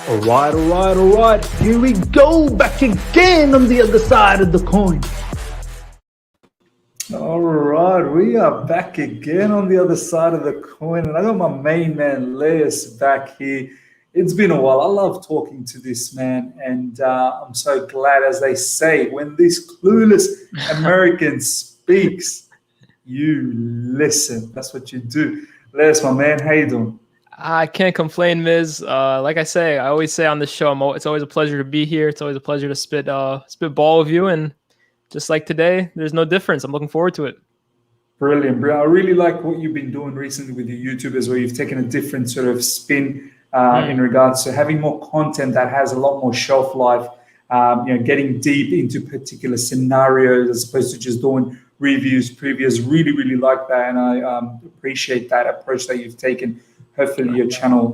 All right. Here we go, back again on the other side of the coin. All right, we are back again on the other side of the coin, and I got my main man Lyés back here. It's been a while. I love talking to this man, and I'm so glad, as they say, when this clueless American speaks, you listen. That's what you do. Lyés, my man, how you doing? I can't complain, Miz. Like I always say on this show, it's always a pleasure to be here. It's always a pleasure to spit ball with you, and just like today, there's no difference. I'm looking forward to it. Brilliant, bro. I really like what you've been doing recently with your YouTubers, where you've taken a different sort of spin in regards to having more content that has a lot more shelf life. Getting deep into particular scenarios as opposed to just doing reviews, previews. Really, really like that, and I appreciate that approach that you've taken. Hopefully, your channel,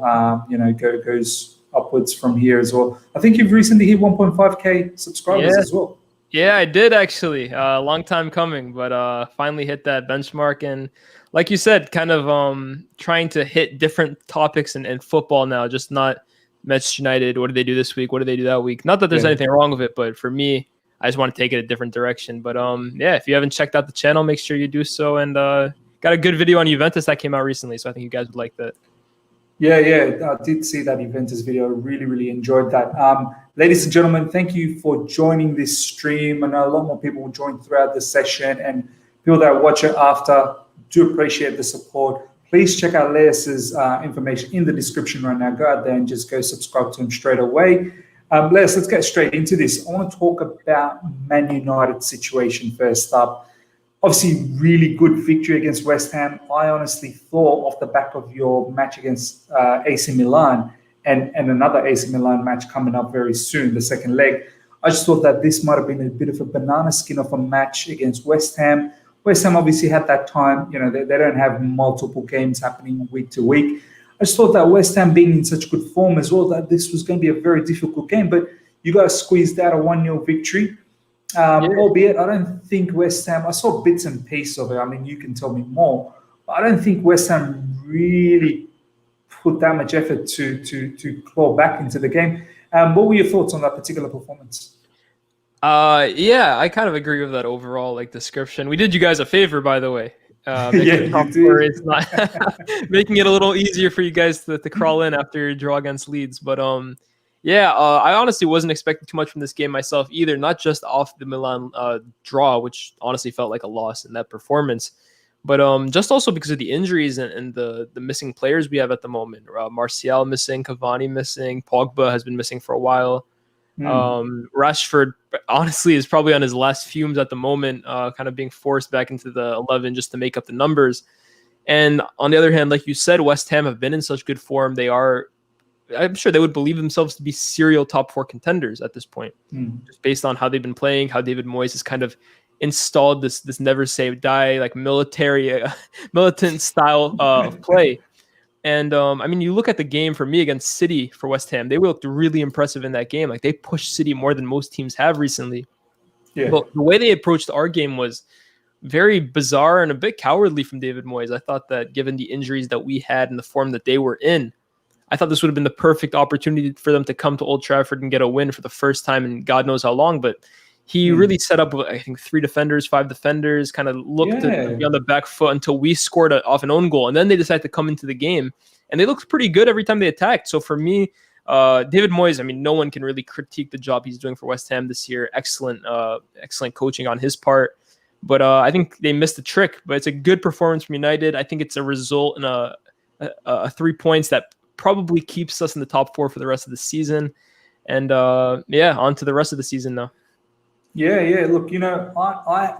goes upwards from here as well. I think you've recently hit 1.5K subscribers as well. Yeah, I did actually. Long time coming, but finally hit that benchmark. And like you said, kind of trying to hit different topics in football now, just not Manchester United. What did they do this week? What did they do that week? Not that there's anything wrong with it, but for me, I just want to take it a different direction. But if you haven't checked out the channel, make sure you do so. And got a good video on Juventus that came out recently, so I think you guys would like that. Yeah, I did see that Juventus video. I really, really enjoyed that. Ladies and gentlemen, thank you for joining this stream. I know a lot more people will join throughout the session, and people that watch it after do appreciate the support. Please check out Lyés's information in the description right now. Go out there and just go subscribe to him straight away. Lyés, let's get straight into this. I want to talk about Man United's situation first up. Obviously, really good victory against West Ham. I honestly thought off the back of your match against AC Milan and another AC Milan match coming up very soon, the second leg, I just thought that this might have been a bit of a banana skin of a match against West Ham. West Ham obviously had that time. They don't have multiple games happening week to week. I just thought that West Ham being in such good form as well, that this was going to be a very difficult game. But you guys squeezed out a 1-0 victory. Albeit, I don't think West Ham, I saw bits and pieces of it. I mean, you can tell me more. But I don't think West Ham really put that much effort to claw back into the game. What were your thoughts on that particular performance? I kind of agree with that overall description. We did you guys a favor, by the way. It's not making it a little easier for you guys to crawl in after your draw against Leeds. But I honestly wasn't expecting too much from this game myself either, not just off the Milan draw, which honestly felt like a loss in that performance, but just also because of the injuries and the missing players we have at the moment. Martial missing, Cavani missing, Pogba has been missing for a while. Rashford, honestly, is probably on his last fumes at the moment, kind of being forced back into the 11 just to make up the numbers. And on the other hand, like you said, West Ham have been in such good form. I'm sure they would believe themselves to be serial top 4 contenders at this point, just based on how they've been playing, how David Moyes has kind of installed this never say die, militant style of play. And you look at the game for me against City for West Ham, they looked really impressive in that game. They pushed City more than most teams have recently. Yeah. But the way they approached our game was very bizarre and a bit cowardly from David Moyes. I thought that given the injuries that we had and the form that they were in, I thought this would have been the perfect opportunity for them to come to Old Trafford and get a win for the first time in God knows how long. But he really set up, I think, 5 defenders, kind of looked to be on the back foot until we scored off an own goal. And then they decided to come into the game. And they looked pretty good every time they attacked. So for me, David Moyes, no one can really critique the job he's doing for West Ham this year. Excellent coaching on his part. But I think they missed the trick. But it's a good performance from United. I think it's a result in a 3 points that probably keeps us in the top 4 for the rest of the season. And on to the rest of the season now. Yeah. Look,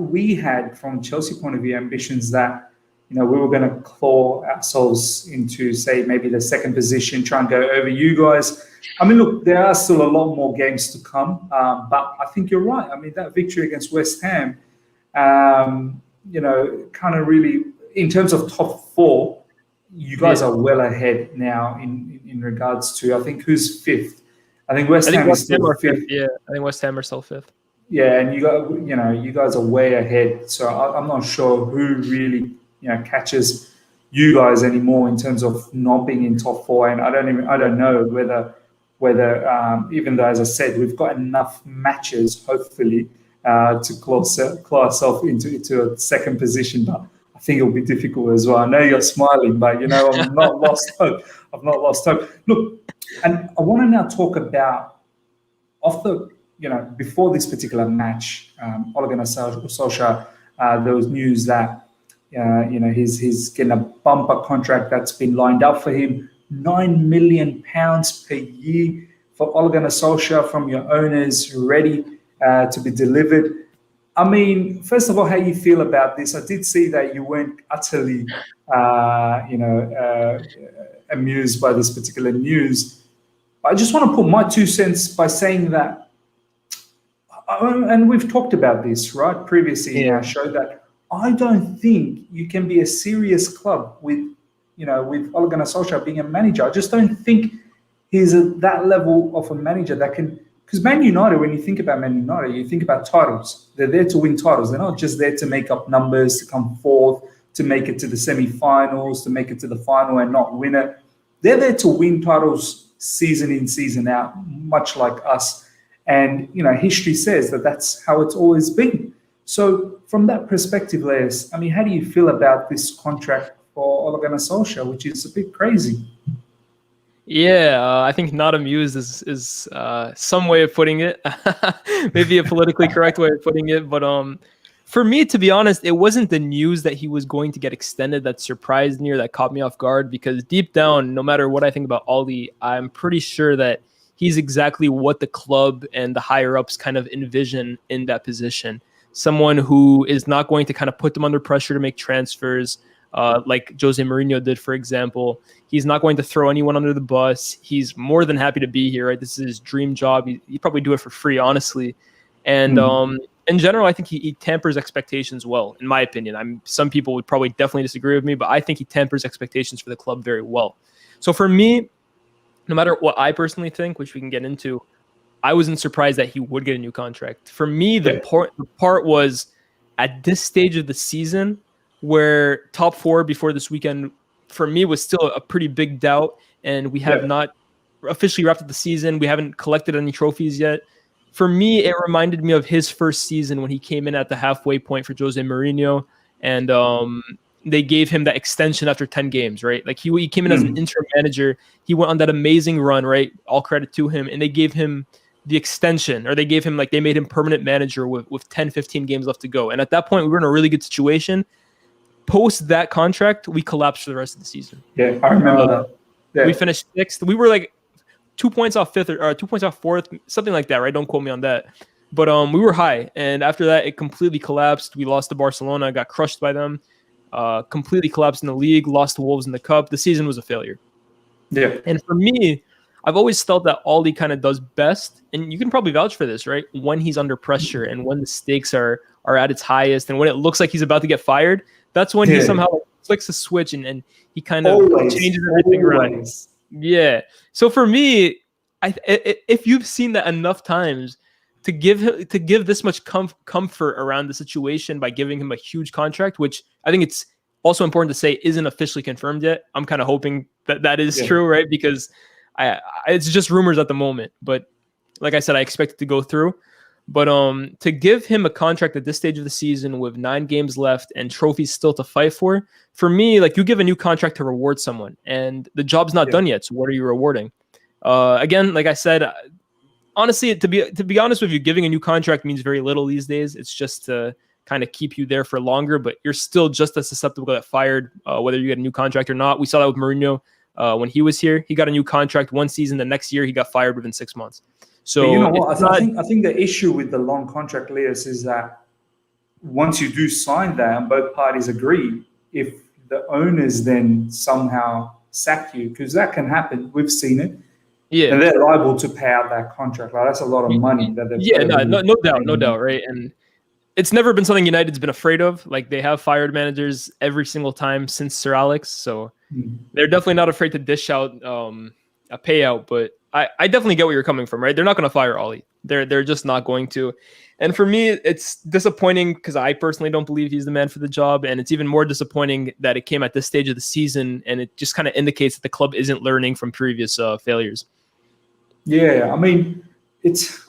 we had, from Chelsea point of view, ambitions that, we were going to claw ourselves into, say, maybe the second position, try and go over you guys. Look, there are still a lot more games to come, but I think you're right. That victory against West Ham, kind of really, in terms of top 4, you guys are well ahead now in regards to, I think, who's 5th? I think West Ham is still 5th. Yeah, I think West Ham are still 5th. Yeah, and you guys are way ahead. So I'm not sure who really, catches you guys anymore in terms of not being in top four. And I don't know whether even though, as I said, we've got enough matches, hopefully, to claw ourselves into a second position, but I think it'll be difficult as well. I know you're smiling, but I'm not lost hope. I've not lost hope. Look, and I want to now talk about before this particular match, Ole Gunnar Solskjaer, there was news that he's getting a bumper contract that's been lined up for him, £9 million per year for Ole Gunnar Solskjaer from your owners, ready to be delivered. I mean, first of all, how you feel about this? I did see that you weren't utterly, amused by this particular news. I just want to put my 2 cents by saying that, and we've talked about this, right, previously in our show, that I don't think you can be a serious club with Ole Gunnar Solskjaer being a manager. I just don't think he's that level of a manager that can. Because Man United, when you think about Man United, you think about titles. They're there to win titles. They're not just there to make up numbers, to come fourth, to make it to the semi-finals, to make it to the final and not win it. They're there to win titles season in, season out, much like us. And, history says that that's how it's always been. So from that perspective, Lyés, I mean, how do you feel about this contract for Ole Gunnar Solskjaer, which is a bit crazy? Yeah, I think not amused is some way of putting it. Maybe a politically correct way of putting it. But for me, to be honest, it wasn't the news that he was going to get extended that surprised me or that caught me off guard, because deep down, no matter what I think about Ole, I'm pretty sure that he's exactly what the club and the higher-ups kind of envision in that position. Someone who is not going to kind of put them under pressure to make transfers, like Jose Mourinho did, for example. He's not going to throw anyone under the bus. He's more than happy to be here, right? This is his dream job. He'd probably do it for free, honestly. And in general, I think he tampers expectations well, in my opinion. Some people would probably definitely disagree with me, but I think he tampers expectations for the club very well. So for me, no matter what I personally think, which we can get into, I wasn't surprised that he would get a new contract. For me, the part was at this stage of the season, where top four before this weekend, for me, was still a pretty big doubt. And we have not officially wrapped up the season. We haven't collected any trophies yet. For me, it reminded me of his first season when he came in at the halfway point for Jose Mourinho. And they gave him that extension after 10 games, right? Like he came in as an interim manager. He went on that amazing run, right? All credit to him. And they gave him the extension, or they made him permanent manager with 10, 15 games left to go. And at that point, we were in a really good situation. Post that contract, we collapsed for the rest of the season. Yeah, I remember that. Yeah. We finished sixth. We were like 2 points off fifth or 2 points off fourth, something like that, right? Don't quote me on that. But we were high, and after that, it completely collapsed. We lost to Barcelona, got crushed by them, completely collapsed in the league, lost to Wolves in the cup. The season was a failure. Yeah. And for me, I've always felt that Ole kind of does best, and you can probably vouch for this, right? When he's under pressure and when the stakes are at its highest, and when it looks like he's about to get fired, that's when he somehow flicks a switch and he kind of changes everything around. Yeah. So for me, if you've seen that enough times, to give this much comfort around the situation by giving him a huge contract, which I think it's also important to say isn't officially confirmed yet. I'm kind of hoping that is true, right? Because it's just rumors at the moment. But like I said, I expect it to go through. But to give him a contract at this stage of the season with 9 games left and trophies still to fight for me, like, you give a new contract to reward someone, and the job's not done yet. So what are you rewarding? Again, like I said, honestly, to be honest with you, giving a new contract means very little these days. It's just to kind of keep you there for longer, but you're still just as susceptible to get fired, whether you get a new contract or not. We saw that with Mourinho when he was here. He got a new contract one season. The next year, he got fired within 6 months. So but you know what? I think the issue with the long contract, Lyés, is that once you do sign that and both parties agree, if the owners then somehow sack you, because that can happen, we've seen it. Yeah, and they're liable to pay out that contract. Like, that's a lot of money that they've no doubt, right? And it's never been something United's been afraid of. Like, they have fired managers every single time since Sir Alex, so they're definitely not afraid to dish out a payout. But I definitely get where you're coming from, right? They're not going to fire Ole. They're just not going to. And for me, it's disappointing because I personally don't believe he's the man for the job. And it's even more disappointing that it came at this stage of the season, and it just kind of indicates that the club isn't learning from previous failures. Yeah, I mean, it's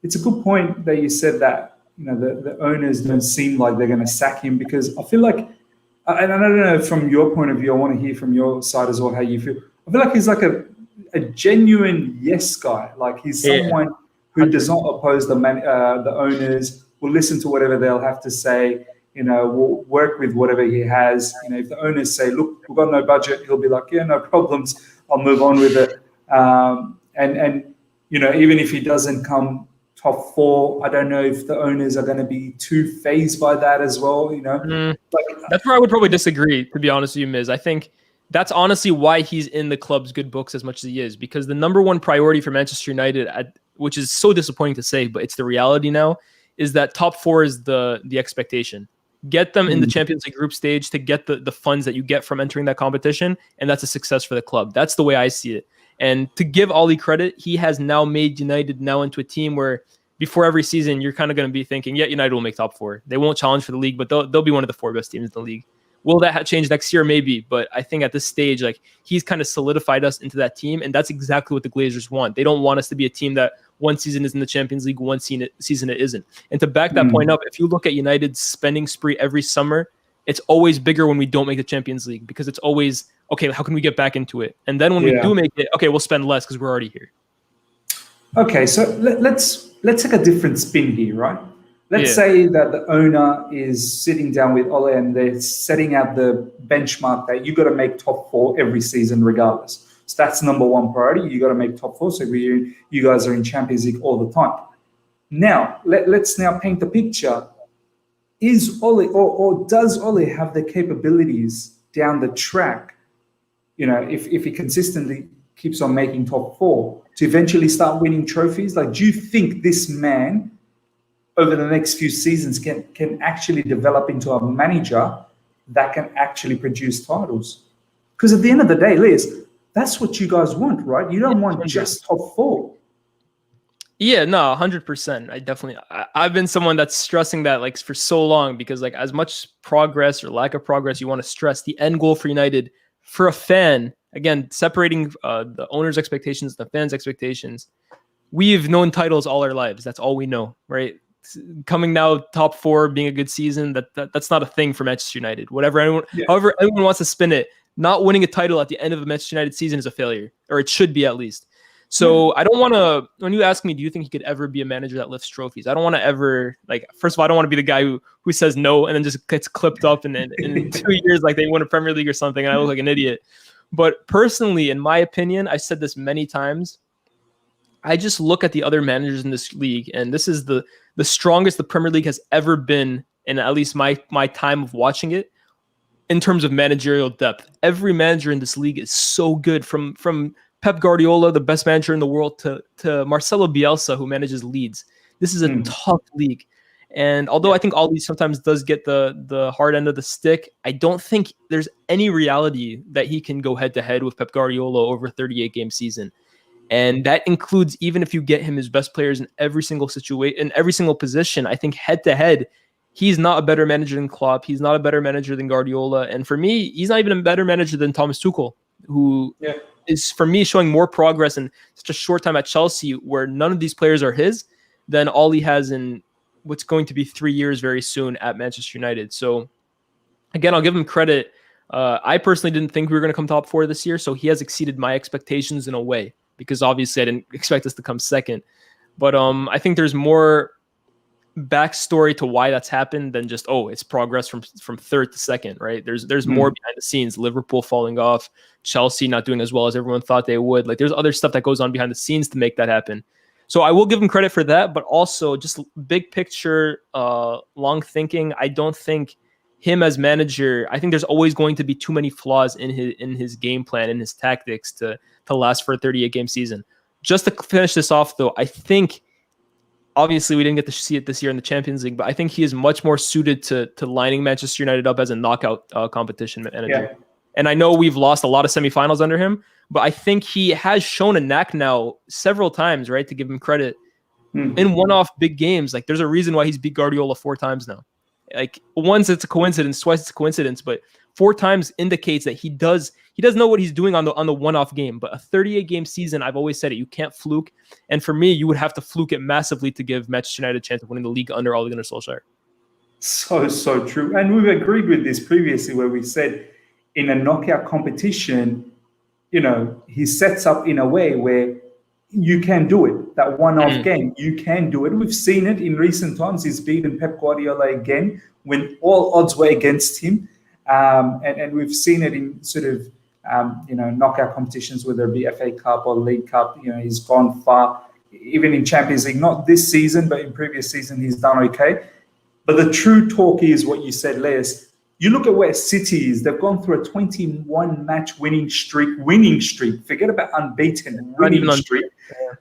a good point that you said that, the owners don't seem like they're going to sack him, because I feel like, and I don't know, from your point of view, I want to hear from your side as well how you feel. I feel like he's like a genuine yes guy. Like he's someone who does not oppose the owners, will listen to whatever they'll have to say, will work with whatever he has. If the owners say, look, we've got no budget, he'll be like, yeah, no problems, I'll move on with it. And even if he doesn't come top 4, I don't know if the owners are going to be too phased by that as well. That's where I would probably disagree, to be honest with you, Miz. I think that's honestly why he's in the club's good books as much as he is, because the number one priority for Manchester United, which is so disappointing to say, but it's the reality now, is that top 4 is the expectation. Get them in the Champions League group stage to get the funds that you get from entering that competition, and that's a success for the club. That's the way I see it. And to give Ole credit, he has now made United now into a team where before every season, you're kind of going to be thinking, yeah, United will make top 4. They won't challenge for the league, but they'll be one of the 4 best teams in the league. Will that change next year? Maybe. But I think at this stage, like, he's kind of solidified us into that team, and that's exactly what the Glazers want. They don't want us to be a team that one season is in the Champions League, one season it isn't. And to back that point up, if you look at United's spending spree every summer, it's always bigger when we don't make the Champions League, because it's always, okay, how can we get back into it? And then when we do make it, okay, we'll spend less because we're already here. Okay, so let's take a different spin here, right? Let's say that the owner is sitting down with Ole and they're setting out the benchmark that you got to make top 4 every season regardless. So that's number one priority. You got to make top 4, so you guys are in Champions League all the time. Now, let's now paint the picture. Is Ole or does Ole have the capabilities down the track, if he consistently keeps on making top 4, to eventually start winning trophies? Like, do you think this man over the next few seasons can actually develop into a manager that can actually produce titles? Because at the end of the day, Lyés, that's what you guys want, right? You don't want just top 4. Yeah, no, 100%. I've been someone that's stressing that, like, for so long, because, like, as much progress or lack of progress you want to stress, the end goal for United, for a fan, again, separating the owner's expectations, the fans' expectations, we've known titles all our lives. That's all we know, right? Coming now top 4, being a good season, that's not a thing for Manchester United. However anyone wants to spin it, not winning a title at the end of a Manchester United season is a failure, or it should be at least. So I don't want to, when you ask me, do you think he could ever be a manager that lifts trophies? I don't want to ever, like, first of all, I don't want to be the guy who says no and then just gets clipped up and in 2 years, like, they win a Premier League or something and I look like an idiot. But personally, in my opinion, I said this many times, I just look at the other managers in this league, and this is the strongest the Premier League has ever been in at least my time of watching it, in terms of managerial depth. Every manager in this league is so good, from Pep Guardiola, the best manager in the world, to Marcelo Bielsa, who manages Leeds. This is a tough league. And although I think Ole sometimes does get the hard end of the stick, I don't think there's any reality that he can go head-to-head with Pep Guardiola over a 38-game season. And that includes even if you get him his best players in every single situation, in every single position. I think head-to-head, he's not a better manager than Klopp. He's not a better manager than Guardiola. And for me, he's not even a better manager than Thomas Tuchel, who is, for me, showing more progress in such a short time at Chelsea, where none of these players are his, than all he has in what's going to be 3 years very soon at Manchester United. So, again, I'll give him credit. I personally didn't think we were going to come top 4 this year, so he has exceeded my expectations in a way, because obviously I didn't expect us to come second. But I think there's more backstory to why that's happened than just, it's progress from third to second, right? There's more behind the scenes. Liverpool falling off, Chelsea not doing as well as everyone thought they would. Like, there's other stuff that goes on behind the scenes to make that happen. So I will give him credit for that, but also just big picture, long thinking. I don't think him as manager, I think there's always going to be too many flaws in his game plan, in his tactics to last for a 38-game season. Just to finish this off, though, I think, obviously we didn't get to see it this year in the Champions League, but I think he is much more suited to lining Manchester United up as a knockout competition manager. And I know we've lost a lot of semifinals under him, but I think he has shown a knack now several times, right, to give him credit in one-off big games. Like, there's a reason why he's beat Guardiola 4 times now. Like, once it's a coincidence, twice it's a coincidence, but 4 times indicates that he does know what he's doing on the one-off game. But a 38-game season, I've always said it, you can't fluke. And for me, you would have to fluke it massively to give Manchester United a chance of winning the league under Ole Gunnar Solskjaer. So true. And we've agreed with this previously, where we said in a knockout competition, he sets up in a way where you can do it. That one-off game, you can do it. We've seen it in recent times. He's beaten Pep Guardiola again when all odds were against him. And we've seen it in sort of, knockout competitions, whether it be FA Cup or League Cup. He's gone far, even in Champions League, not this season, but in previous season, he's done okay. But the true talk is what you said, Lyés. You look at where City is. They've gone through a 21-match winning streak. Forget about unbeaten, winning streak.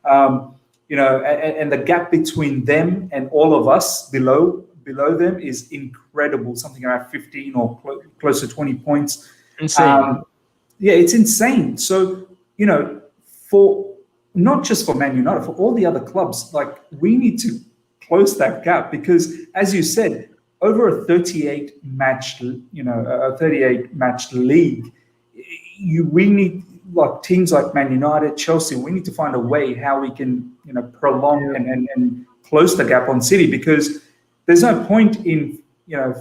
And the gap between them and all of us below them is incredible. Something around 15 or close to 20 points. Insane. It's insane. So, for not just for Man United, for all the other clubs, like, we need to close that gap, because, as you said, over a 38-match league, we need, like, teams like Man United, Chelsea. We need to find a way how we can, prolong and close the gap on City, because there's no point in,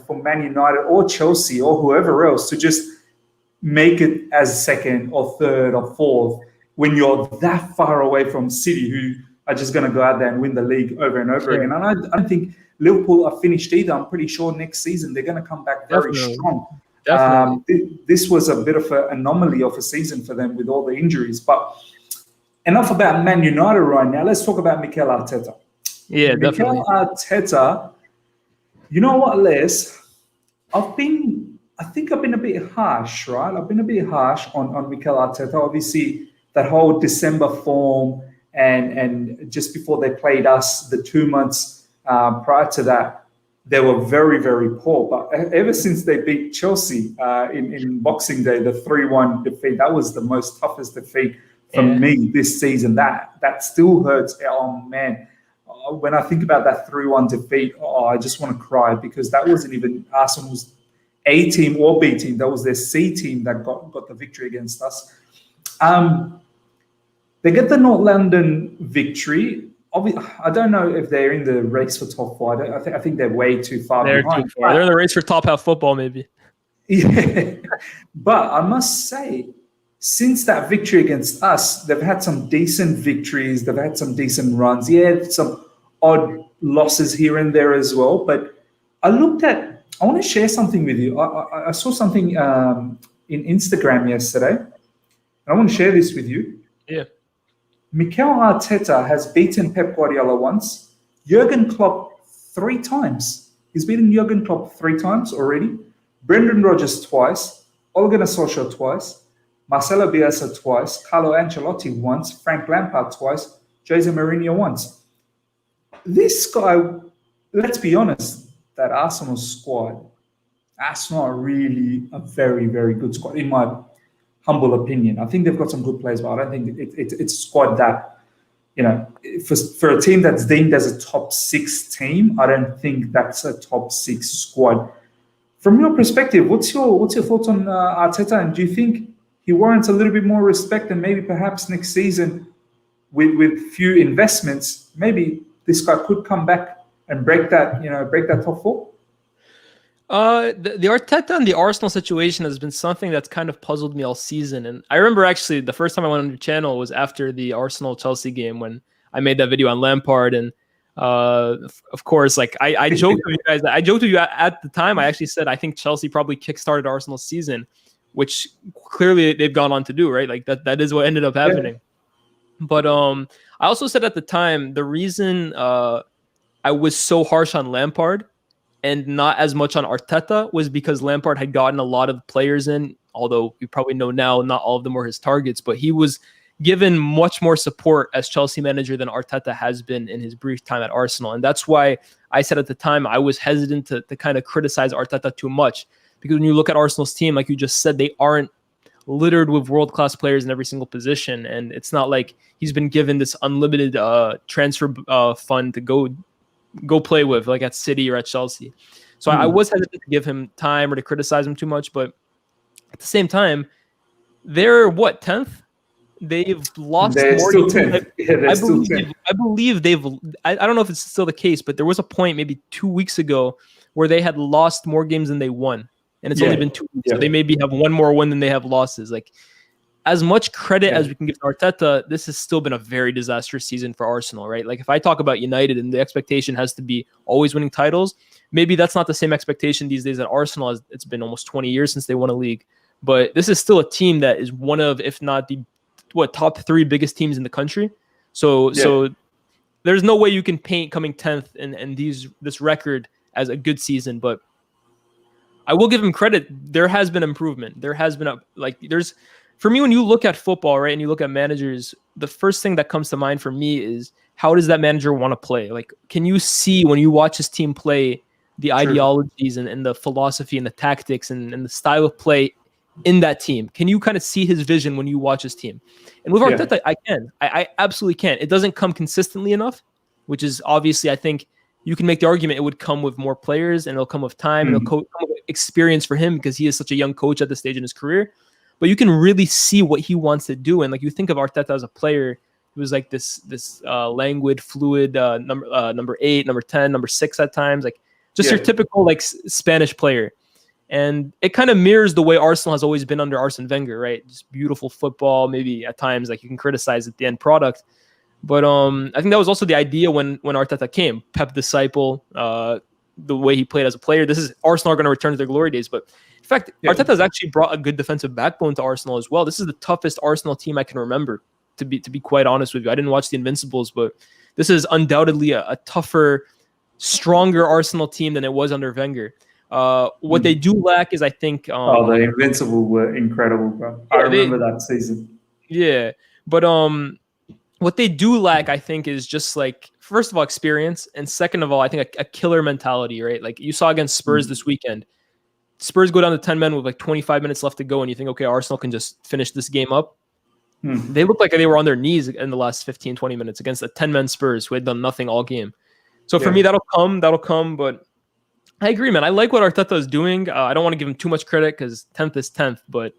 for Man United or Chelsea or whoever else to just make it as second or third or fourth when you're that far away from City, who are just going to go out there and win the league over and over again. And I don't think Liverpool are finished either. I'm pretty sure next season they're going to come back very strong. This was a bit of an anomaly of a season for them with all the injuries. But enough about Man United right now. Let's talk about Mikel Arteta. Yeah, definitely. Mikel Arteta, you know what, Les? I think I've been a bit harsh, right? I've been a bit harsh on Mikel Arteta. Obviously, that whole December form and just before they played us, the 2 months prior to that, they were very, very poor. But ever since they beat Chelsea in Boxing Day, the 3-1 defeat, that was the most toughest defeat for me this season. That still hurts. Oh, man. When I think about that 3-1 defeat, I just want to cry, because that wasn't even Arsenal's A team or B team. That was their C team that got the victory against us. They get the North London victory. I don't know if they're in the race for top 4. I think they're way too far behind. Too far. They're in the race for top half football, maybe. Yeah. But I must say, since that victory against us, they've had some decent victories. They've had some decent runs. Yeah, some odd losses here and there as well. But I want to share something with you. I saw something in Instagram yesterday. And I want to share this with you. Yeah. Mikel Arteta has beaten Pep Guardiola once, Jurgen Klopp 3 times. He's beaten Jurgen Klopp 3 times already, Brendan Rodgers twice, Ole Gunnar Solskjaer twice, Marcelo Bielsa twice, Carlo Ancelotti once, Frank Lampard twice, Jose Mourinho once. This guy, let's be honest, that Arsenal squad, Arsenal are really a very, very good squad, in my humble opinion. I think they've got some good players, but I don't think it's a squad that, for a team that's deemed as a top 6 team, I don't think that's a top 6 squad. From your perspective, what's your thoughts on Arteta, and do you think he warrants a little bit more respect, and maybe perhaps next season with few investments, maybe this guy could come back and break that top 4? The Arteta and the Arsenal situation has been something that's kind of puzzled me all season. And I remember actually the first time I went on your channel was after the Arsenal-Chelsea game, when I made that video on Lampard. And of course, like I joked with you guys. I joked with you at the time. I actually said I think Chelsea probably kickstarted Arsenal's season, which clearly they've gone on to do, right? Like that is what ended up happening. Yeah. But I also said at the time, the reason I was so harsh on Lampard and not as much on Arteta was because Lampard had gotten a lot of players in, although we probably know now not all of them were his targets, but he was given much more support as Chelsea manager than Arteta has been in his brief time at Arsenal. And that's why I said at the time I was hesitant to kind of criticize Arteta too much, because when you look at Arsenal's team, like you just said, they aren't littered with world-class players in every single position, and it's not like he's been given this unlimited transfer fund to go play with, like at City or at Chelsea. So I was hesitant to give him time or to criticize him too much, but at the same time, they're what, 10th? They've lost they're more. Still 10th. Yeah, they're still 10th. I believe they've. I don't know if it's still the case, but there was a point maybe 2 weeks ago where they had lost more games than they won, and it's only been 2 weeks. So they maybe have one more win than they have losses. Like, as much credit as we can give to Arteta, this has still been a very disastrous season for Arsenal, right? Like, if I talk about United and the expectation has to be always winning titles, maybe that's not the same expectation these days at Arsenal, as it's been almost 20 years since they won a league. But this is still a team that is one of, if not the top 3 biggest teams in the country. So there's no way you can paint coming 10th and this record as a good season. But I will give him credit. There has been improvement. There has been for me, when you look at football, right, and you look at managers, the first thing that comes to mind for me is, how does that manager want to play? Like, can you see when you watch his team play the ideologies and the philosophy and the tactics and the style of play in that team? Can you kind of see his vision when you watch his team? And with Arteta, I can. I absolutely can. It doesn't come consistently enough, which is obviously, I think you can make the argument it would come with more players and it'll come with time and it'll come with experience for him because he is such a young coach at this stage in his career. But you can really see what he wants to do. And like, you think of Arteta as a player, he was like this languid, fluid number 8, number 10, number 6 at times, like just your typical like Spanish player. And it kind of mirrors the way Arsenal has always been under Arsene Wenger, right? Just beautiful football. Maybe at times like you can criticize the end product, but I think that was also the idea when Arteta came. Pep disciple, the way he played as a player. This is Arsenal are going to return to their glory days, but in fact, Arteta has actually brought a good defensive backbone to Arsenal as well. This is the toughest Arsenal team I can remember, to be quite honest with you. I didn't watch the Invincibles, but this is undoubtedly a tougher, stronger Arsenal team than it was under Wenger. What they do lack is, I think... the Invincible were incredible, bro. I remember that season. Yeah, but what they do lack, I think, is just like, first of all, experience, and second of all, I think a killer mentality, right? Like you saw against Spurs this weekend. Spurs go down to 10 men with like 25 minutes left to go, and you think, okay, Arsenal can just finish this game up. They looked like they were on their knees in the last 15, 20 minutes against a 10-man Spurs who had done nothing all game. So for me, that'll come, but I agree, man. I like what Arteta is doing. I don't want to give him too much credit because 10th is 10th, but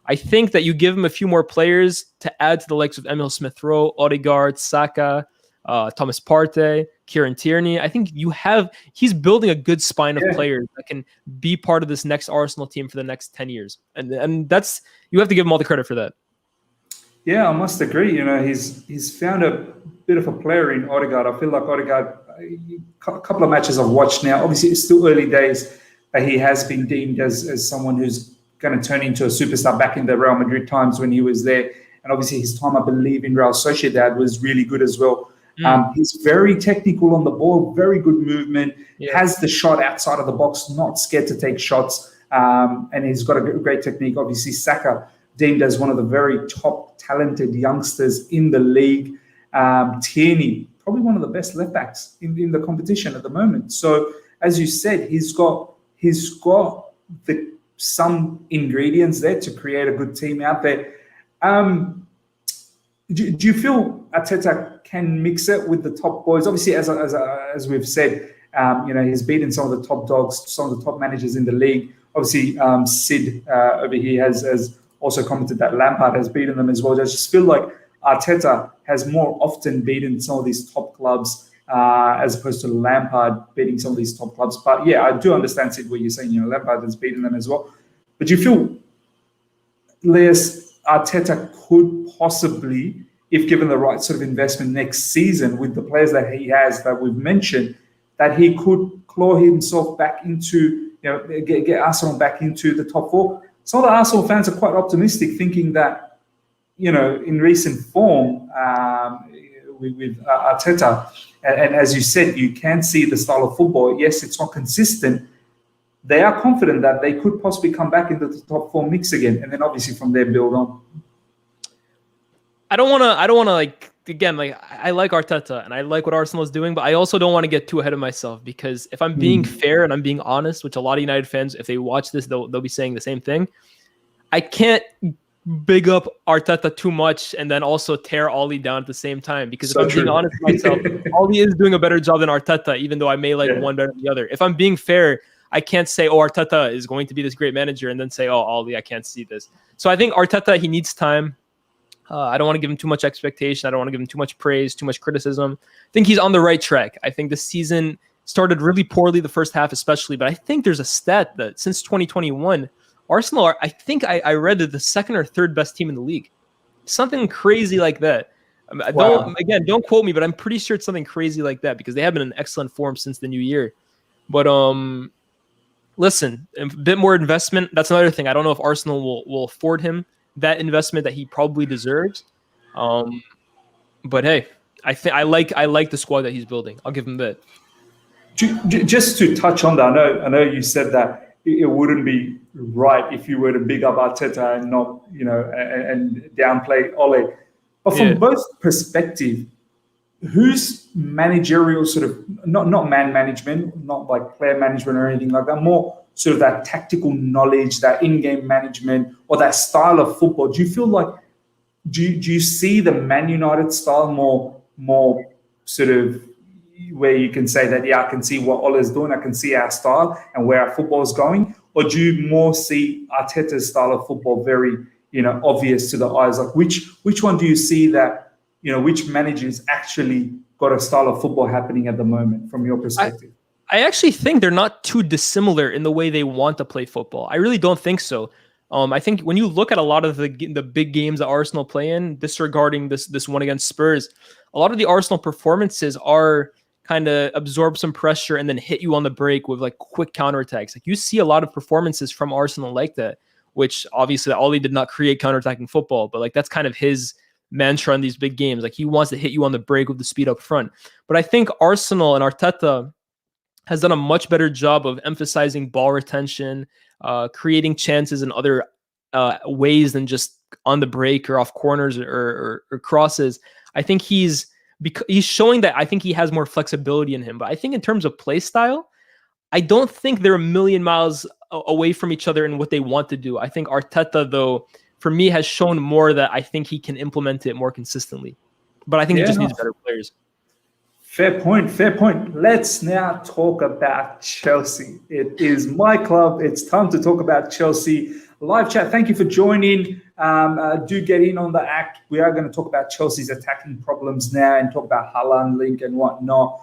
I think that you give him a few more players to add to the likes of Emil Smith-Rowe, Odegaard, Saka, Thomas Partey, Kieran Tierney. I think he's building a good spine of players that can be part of this next Arsenal team for the next 10 years. And that's, you have to give him all the credit for that. Yeah, I must agree. You know, he's found a bit of a player in Odegaard. I feel like Odegaard, a couple of matches I've watched now, obviously it's still early days, but he has been deemed as someone who's going to turn into a superstar back in the Real Madrid times when he was there. And obviously his time, I believe, in Real Sociedad was really good as well. He's very technical on the ball, very good movement, has the shot outside of the box, not scared to take shots, and he's got a great technique. Obviously, Saka, deemed as one of the very top talented youngsters in the league. Tierney, probably one of the best left backs in the competition at the moment. So, as you said, he's got some ingredients there to create a good team out there. Do you feel Arteta can mix it with the top boys? Obviously, as we've said, he's beaten some of the top dogs, some of the top managers in the league. Obviously, Sid over here has also commented that Lampard has beaten them as well. I just feel like Arteta has more often beaten some of these top clubs as opposed to Lampard beating some of these top clubs. But yeah, I do understand, Sid, what you're saying. Lampard has beaten them as well. But do you feel, Lyés, Arteta could possibly, if given the right sort of investment next season with the players that he has that we've mentioned, that he could claw himself back into, get Arsenal back into the top 4? Some of the Arsenal fans are quite optimistic, thinking that, in recent form with Arteta, and as you said, you can see the style of football. Yes, it's not consistent. They are confident that they could possibly come back into the top 4 mix again, and then obviously from there build on. I don't want to I like Arteta and I like what Arsenal is doing, but I also don't want to get too ahead of myself, because if I'm being fair and I'm being honest, which a lot of United fans, if they watch this, they'll be saying the same thing. I can't big up Arteta too much and then also tear Ole down at the same time. Because So if I'm being true. honest with myself, Ole is doing a better job than Arteta, even though I may like one better than the other. If I'm being fair, I can't say, oh, Arteta is going to be this great manager and then say, oh, Ole, I can't see this. So I think Arteta, he needs time. I don't want to give him too much expectation. I don't want to give him too much praise, too much criticism. I think he's on the right track. I think the season started really poorly, the first half especially, but I think there's a stat that since 2021, Arsenal are, I think I read that the second or third best team in the league. Something crazy like that. Wow. Don't quote me, but I'm pretty sure it's something crazy like that because they have been in excellent form since the new year. But listen, a bit more investment. That's another thing. I don't know if Arsenal will afford him that investment that he probably deserves. But hey, I like the squad that he's building. I'll give him that. Just to touch on that, I know you said that it wouldn't be right if you were to big up Arteta and not, and downplay Ole. But from both perspective, whose managerial sort of not man management, not like player management or anything like that, more sort of that tactical knowledge, that in-game management, or that style of football? Do you feel like do you see the Man United style more sort of where you can say that, I can see what Ole is doing, I can see our style and where our football is going? Or do you more see Arteta's style of football very, obvious to the eyes? Like which one do you see that, which managers actually got a style of football happening at the moment from your perspective? I actually think they're not too dissimilar in the way they want to play football. I really don't think so. I think when you look at a lot of the big games that Arsenal play in, disregarding this one against Spurs, a lot of the Arsenal performances are kind of absorb some pressure and then hit you on the break with like quick counterattacks. Like you see a lot of performances from Arsenal like that, which obviously Ole did not create counterattacking football, but like that's kind of his mantra in these big games. Like he wants to hit you on the break with the speed up front. But I think Arsenal and Arteta has done a much better job of emphasizing ball retention, creating chances in other ways than just on the break or off corners or crosses. I think he's showing that I think he has more flexibility in him. But I think in terms of play style, I don't think they're a million miles away from each other in what they want to do. I think Arteta, though, for me, has shown more that I think he can implement it more consistently. But I think he just needs better players. Fair point. Let's now talk about Chelsea. It is my club. It's time to talk about Chelsea. Live chat, thank you for joining. Do get in on the act. We are going to talk about Chelsea's attacking problems now and talk about Haaland link and whatnot.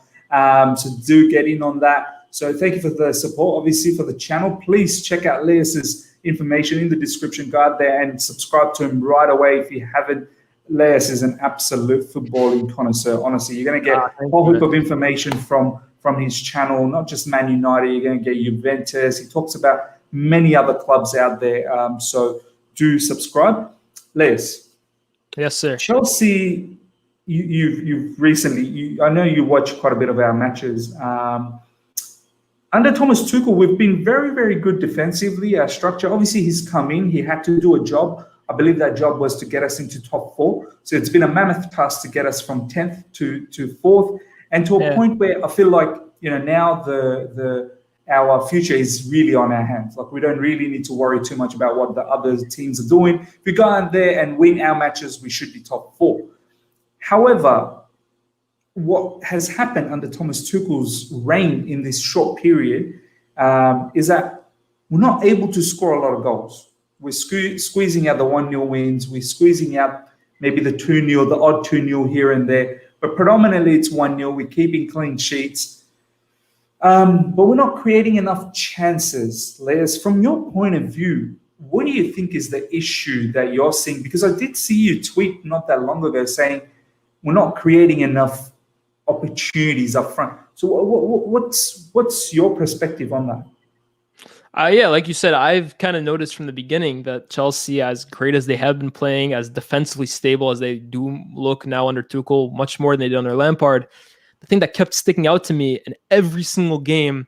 So do get in on that. So thank you for the support, obviously, for the channel. Please check out Lyés's information in the description guard there and subscribe to him right away if you haven't. Lyés is an absolute footballing connoisseur. Honestly, you're going to get a whole heap of information from his channel, not just Man United. You're going to get Juventus. He talks about many other clubs out there. So do subscribe. Lyés. Yes, sir. Chelsea, you've recently, I know you watch quite a bit of our matches. Under Thomas Tuchel, we've been very, very good defensively. Our structure, obviously, he's come in. He had to do a job. I believe that job was to get us into top 4. So it's been a mammoth task to get us from 10th to 4th, and to a point where I feel like now our future is really on our hands. Like we don't really need to worry too much about what the other teams are doing. If we go out there and win our matches, we should be top 4. However, what has happened under Thomas Tuchel's reign in this short period is that we're not able to score a lot of goals. We're squeezing out the 1-0 wins. We're squeezing out maybe the 2-0, the odd 2-0 here and there. But predominantly it's 1-0. We're keeping clean sheets. But we're not creating enough chances. Lyés, from your point of view, what do you think is the issue that you're seeing? Because I did see you tweet not that long ago saying we're not creating enough opportunities up front. So what's your perspective on that? Yeah, like you said, I've kind of noticed from the beginning that Chelsea, as great as they have been playing, as defensively stable as they do look now under Tuchel, much more than they did under Lampard, the thing that kept sticking out to me in every single game,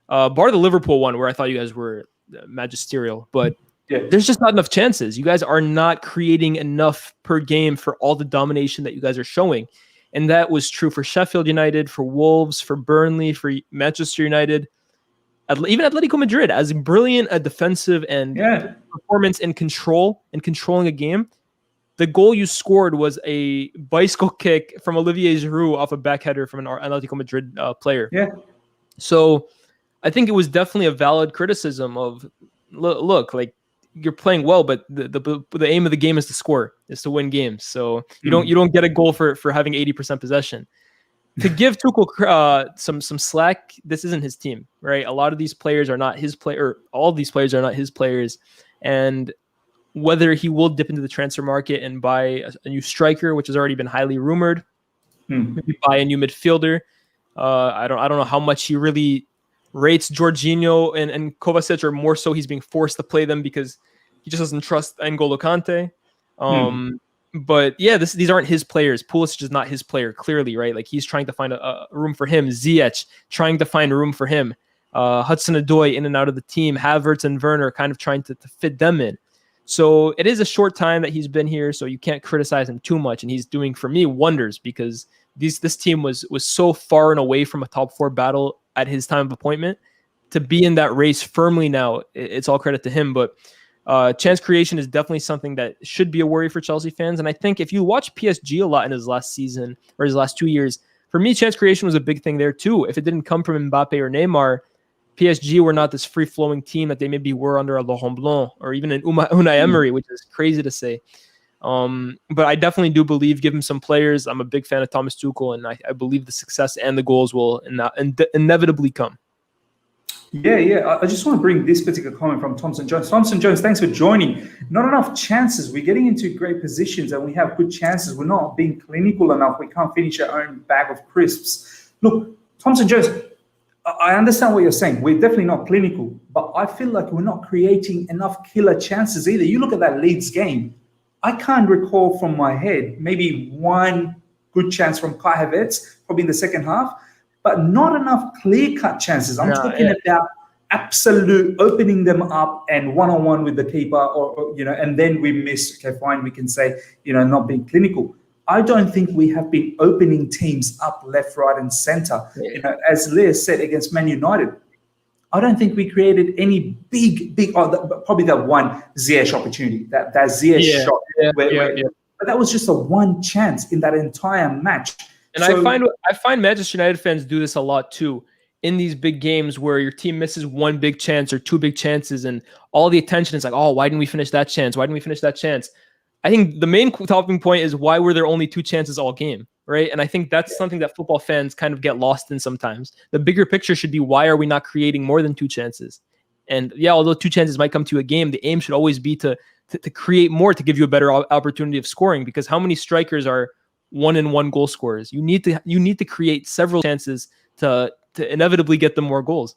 bar the Liverpool one where I thought you guys were magisterial, but there's just not enough chances. You guys are not creating enough per game for all the domination that you guys are showing. And that was true for Sheffield United, for Wolves, for Burnley, for Manchester United. even Atletico Madrid, as brilliant a defensive and performance and controlling a game, the goal you scored was a bicycle kick from Olivier Giroud off a back header from an Atletico Madrid player. Yeah. So I think it was definitely a valid criticism of, look, like, you're playing well, but the aim of the game is to score, is to win games. So you don't get a goal for having 80% possession. To give Tuchel some slack, this isn't his team, right? A lot of these players are not his player. All of these players are not his players, and whether he will dip into the transfer market and buy a new striker, which has already been highly rumored, maybe buy a new midfielder. I don't know how much he really rates Jorginho and Kovacic, or more so he's being forced to play them because he just doesn't trust N'Golo Kante. But yeah, these aren't his players. Pulisic is not his player, clearly, right? Like, he's trying to find a room for him. Ziyech trying to find a room for him. Hudson-Odoi in and out of the team. Havertz and Werner kind of trying to fit them in. So it is a short time that he's been here, so you can't criticize him too much. And he's doing, for me, wonders, because this team was so far and away from a top 4 battle at his time of appointment. To be in that race firmly now, it's all credit to him. But chance creation is definitely something that should be a worry for Chelsea fans. And I think if you watch PSG a lot in his last season or his last 2 years, for me, chance creation was a big thing there too. If it didn't come from Mbappe or Neymar, PSG were not this free-flowing team that they maybe were under a Laurent Blanc or even an Unai Emery, which is crazy to say. But I definitely do believe, give him some players. I'm a big fan of Thomas Tuchel, and I believe the success and the goals will inevitably come. Yeah. I just want to bring this particular comment from Thompson Jones. Thompson Jones, thanks for joining. Not enough chances. We're getting into great positions and we have good chances. We're not being clinical enough. We can't finish our own bag of crisps. Look, Thompson Jones, I understand what you're saying. We're definitely not clinical, but I feel like we're not creating enough killer chances either. You look at that Leeds game. I can't recall from my head maybe one good chance from Kai Havertz, probably in the second half, but not enough clear-cut chances. I'm talking about absolute opening them up and one-on-one with the keeper, or and then we miss. Okay, fine, we can say, not being clinical. I don't think we have been opening teams up left, right, and center. As Lyés said against Man United, I don't think we created any big, probably that one Ziyech opportunity, that Ziyech shot. But that was just a one chance in that entire match. And so, I find Manchester United fans do this a lot too. In these big games where your team misses one big chance or two big chances, and all the attention is like, oh, why didn't we finish that chance? Why didn't we finish that chance? I think the main talking point is, why were there only 2 chances all game, right? And I think that's something that football fans kind of get lost in sometimes. The bigger picture should be, why are we not creating more than 2 chances? And yeah, although 2 chances might come to a game, the aim should always be to create more, to give you a better opportunity of scoring, because how many strikers are 1-in-1 goal scorers? You need to create several chances to inevitably get them more goals.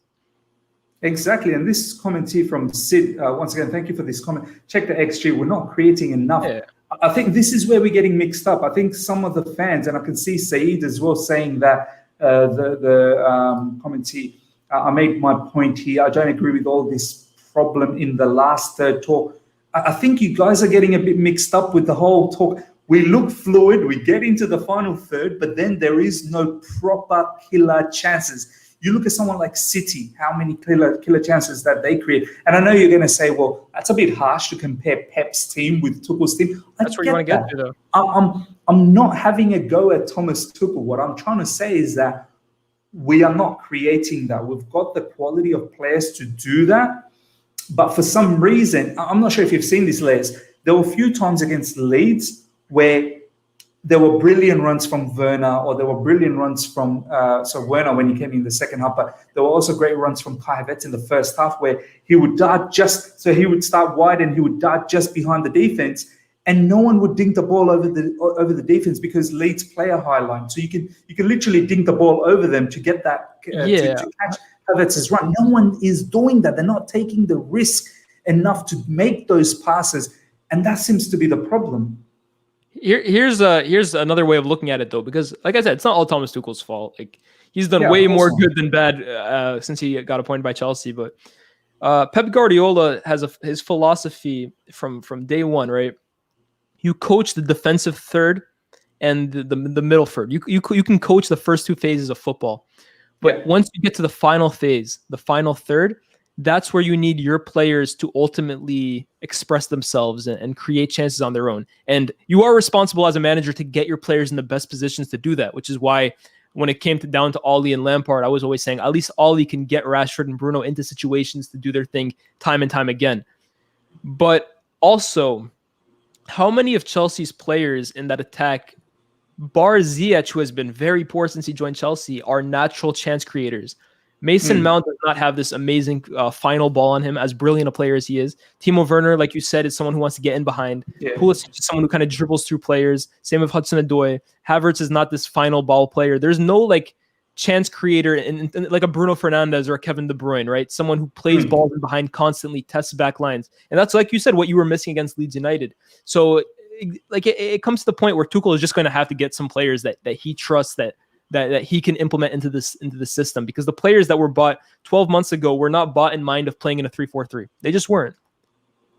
Exactly. And this comment here from Sid, once again, thank you for this comment. Check the XG. We're not creating enough. Yeah. I think this is where we're getting mixed up. I think some of the fans, and I can see Saeed as well saying that the comment here, I made my point here. I don't agree with all this problem in the last third talk. I think you guys are getting a bit mixed up with the whole talk. We look fluid, we get into the final third, but then there is no proper killer chances. You look at someone like City, how many killer chances that they create. And I know you're going to say, well, that's a bit harsh to compare Pep's team with Tuchel's team. That's where you want to get to, though. I'm not having a go at Thomas Tuchel. What I'm trying to say is that we are not creating that. We've got the quality of players to do that. But for some reason, I'm not sure if you've seen this, Lyés, there were a few times against Leeds where there were brilliant runs from Werner, or there were brilliant runs from Werner when he came in the second half, but there were also great runs from Kai Havertz in the first half, where he would dart he would start wide and he would dart just behind the defense, and no one would dink the ball over the defense, because Leeds play a high line, so you can literally dink the ball over them to get that to catch Havertz's run. No one is doing that. They're not taking the risk enough to make those passes, and that seems to be the problem. Here's another way of looking at it, though, because like I said, it's not all Thomas Tuchel's fault. Like, he's done way more good than bad since he got appointed by Chelsea. But Pep Guardiola has his philosophy from day one, right? You coach the defensive third and the middle third. You can coach the first 2 phases of football. But once you get to the final phase, the final third, that's where you need your players to ultimately express themselves and create chances on their own. And you are responsible as a manager to get your players in the best positions to do that, which is why when it came down to Ole and Lampard, I was always saying at least Ole can get Rashford and Bruno into situations to do their thing time and time again. But also, how many of Chelsea's players in that attack, bar Ziyech, who has been very poor since he joined Chelsea, are natural chance creators? Mason Mount does not have this amazing final ball on him, as brilliant a player as he is. Timo Werner, like you said, is someone who wants to get in behind. Pulisic is someone who kind of dribbles through players. Same with Hudson-Odoi. Havertz is not this final ball player. There's no like chance creator in like a Bruno Fernandes or a Kevin De Bruyne, right? Someone who plays balls in behind constantly, tests back lines. And that's, like you said, what you were missing against Leeds United. So like it comes to the point where Tuchel is just going to have to get some players that he trusts, that he can implement into the system, because the players that were bought 12 months ago were not bought in mind of playing in a 3-4-3. They just weren't.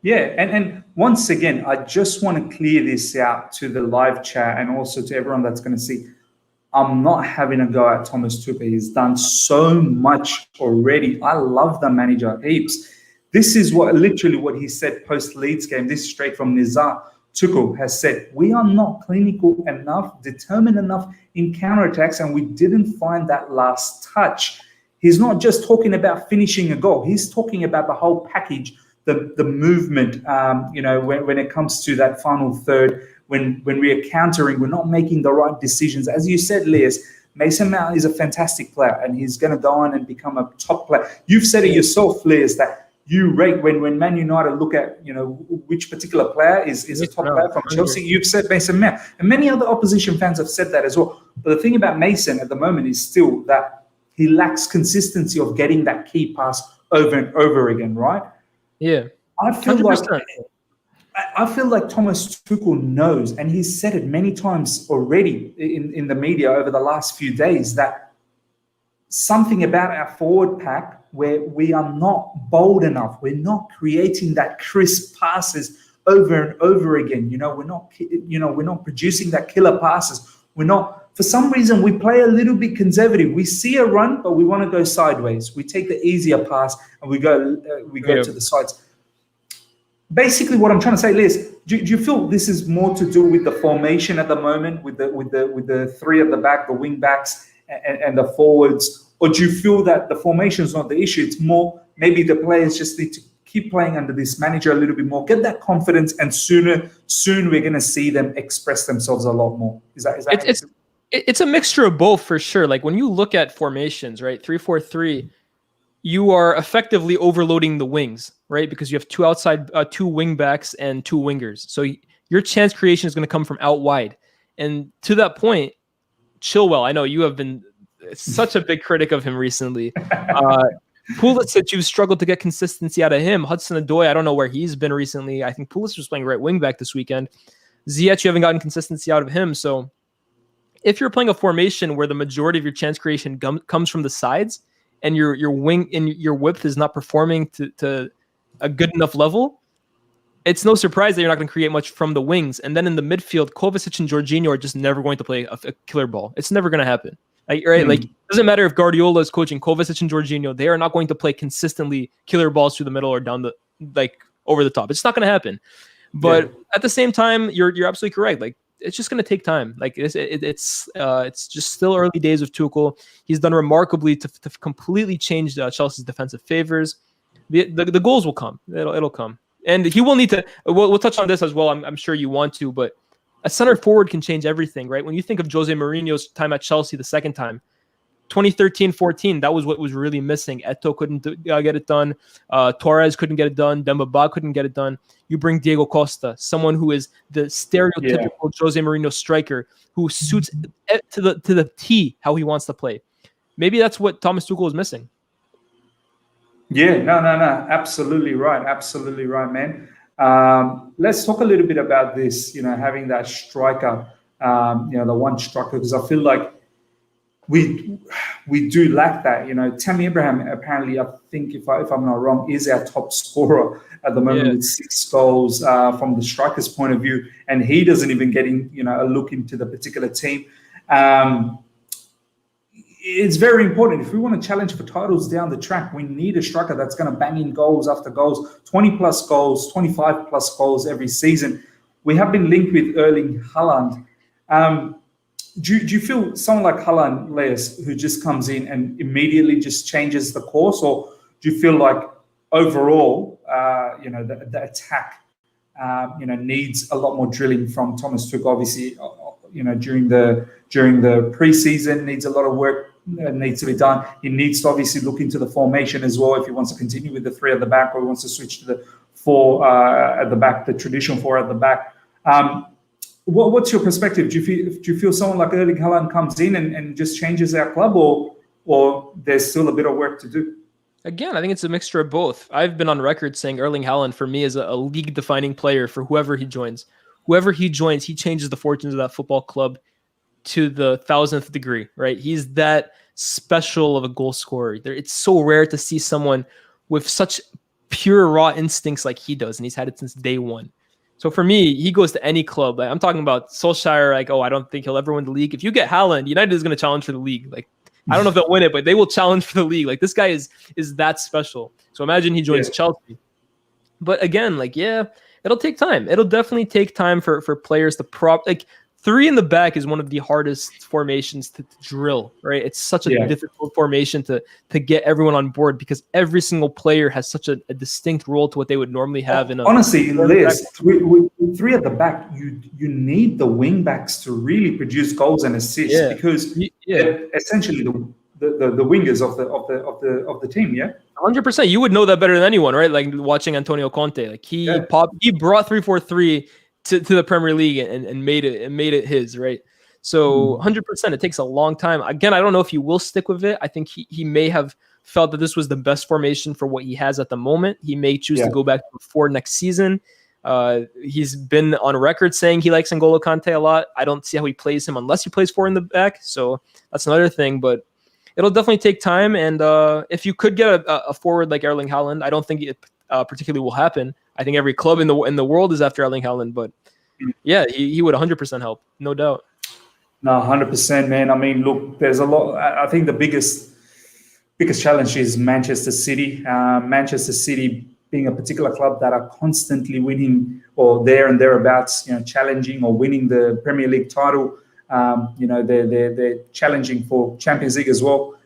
Yeah, and once again, I just want to clear this out to the live chat and also to everyone that's going to see. I'm not having a go at Thomas Tuchel. He's done so much already. I love the manager heaps. This is literally what he said post Leeds game. This is straight from Nizar. Tuchel has said, we are not clinical enough, determined enough in counterattacks, and we didn't find that last touch. He's not just talking about finishing a goal. He's talking about the whole package, the movement, when it comes to that final third, when we are countering, we're not making the right decisions. As you said, Lyés, Mason Mount is a fantastic player, and he's going to go on and become a top player. You've said it yourself, Lyés, that you rate when Man United look at which particular player is a top player from Chelsea. You've said Mason Mount, and many other opposition fans have said that as well. But the thing about Mason at the moment is still that he lacks consistency of getting that key pass over and over again, right? Yeah, I feel 100%. like Thomas Tuchel knows, and he's said it many times already in the media over the last few days, that something about our forward pack where we are not bold enough. We're not creating that crisp passes over and over again. We're not producing that killer passes. For some reason, we play a little bit conservative. We see a run, but we want to go sideways. We take the easier pass and we go to the sides. Basically, what I'm trying to say, Lyés, do you feel this is more to do with the formation at the moment, with the three at the back, the wing backs and the forwards? Or do you feel that the formation is not the issue? It's more maybe the players just need to keep playing under this manager a little bit more, get that confidence, and soon we're going to see them express themselves a lot more. Is that it's a mixture of both for sure. Like when you look at formations, right, 3-4-3, you are effectively overloading the wings, right? Because you have two wing backs and two wingers. So your chance creation is going to come from out wide. And to that point, Chilwell, I know you have been such a big critic of him recently. Pulisic, you've struggled to get consistency out of him. Hudson-Odoi, I don't know where he's been recently. I think Pulisic was playing right wing back this weekend. Ziyech, you haven't gotten consistency out of him. So if you're playing a formation where the majority of your chance creation comes from the sides, and your wing and your width is not performing to a good enough level, it's no surprise that you're not going to create much from the wings. And then in the midfield, Kovacic and Jorginho are just never going to play a killer ball. It's never going to happen. Like, right? Like, it doesn't matter if Guardiola is coaching Kovacic and Jorginho, they are not going to play consistently killer balls through the middle or down over the top. It's not going to happen. But at the same time, you're absolutely correct. Like, it's just going to take time. Like it's just still early days of Tuchel. He's done remarkably to completely change Chelsea's defensive favors. The goals will come. It'll come, and he will need to. We'll touch on this as well. I'm sure you want to, but a center forward can change everything, right? When you think of Jose Mourinho's time at Chelsea the second time, 2013-14, that was what was really missing. Eto'o couldn't get it done. Torres couldn't get it done. Demba Ba couldn't get it done. You bring Diego Costa, someone who is the stereotypical Jose Mourinho striker who suits to the T how he wants to play. Maybe that's what Thomas Tuchel is missing. Yeah, no. Absolutely right, man. Let's talk a little bit about this, having that striker, the one striker, because I feel like we do lack that. Tammy Abraham, apparently, I think if I'm not wrong, is our top scorer at the moment with 6 goals from the striker's point of view, and he doesn't even get a look into the particular team. it's very important. If we want to challenge for titles down the track, we need a striker that's going to bang in goals after goals, 20 plus goals, 25 plus goals every season. We have been linked with Erling Haaland. Do you feel someone like Haaland, Lyés, who just comes in and immediately just changes the course, or do you feel like overall, the attack, needs a lot more drilling from Thomas Tuchel? Obviously, during the preseason, needs a lot of work needs to be done. He needs to obviously look into the formation as well if he wants to continue with the 3 at the back, or he wants to switch to the 4 at the back, the traditional 4 at the back. What's your perspective? Do you feel someone like Erling Haaland comes in and just changes our club, or there's still a bit of work to do? Again, I think it's a mixture of both. I've been on record saying Erling Haaland for me is a league-defining player for whoever he joins. Whoever he joins, he changes the fortunes of that football club to the 1000th degree, right? He's that special of a goal scorer. It's so rare to see someone with such pure raw instincts like he does, and he's had it since day one. So for me, he goes to any club. Like, I'm talking about Solskjaer, I don't think he'll ever win the league. If you get Haaland, United is going to challenge for the league. I don't know if they'll win it, but they will challenge for the league. This guy is that special. So imagine he joins Chelsea. But again, it'll take time. It'll definitely take time for players to 3 in the back is one of the hardest formations to drill, right? It's such a difficult formation to get everyone on board, because every single player has such a distinct role to what they would normally have in a... Honestly, Lyés, 3 at the back, you need the wing backs to really produce goals and assists, because they're essentially the wingers of the team, 100%. You would know that better than anyone, right? Like watching Antonio Conte, he brought 3-4-3 to the Premier League and made it his, right? So 100%, it takes a long time. Again, I don't know if he will stick with it. I think he may have felt that this was the best formation for what he has at the moment. He may choose to go back to 4 next season. He's been on record saying he likes N'Golo Kante a lot. I don't see how he plays him unless he plays 4 in the back. So that's another thing, but it'll definitely take time. And if you could get a forward like Erling Haaland, I don't think it particularly will happen. I think every club in the world is after Erling Haaland, but he would 100% help, no doubt. No, 100%, man. I mean, look, there's a lot. I think the biggest challenge is Manchester City. Manchester City being a particular club that are constantly winning, or there and thereabouts, challenging or winning the Premier League title. They're challenging for Champions League as well.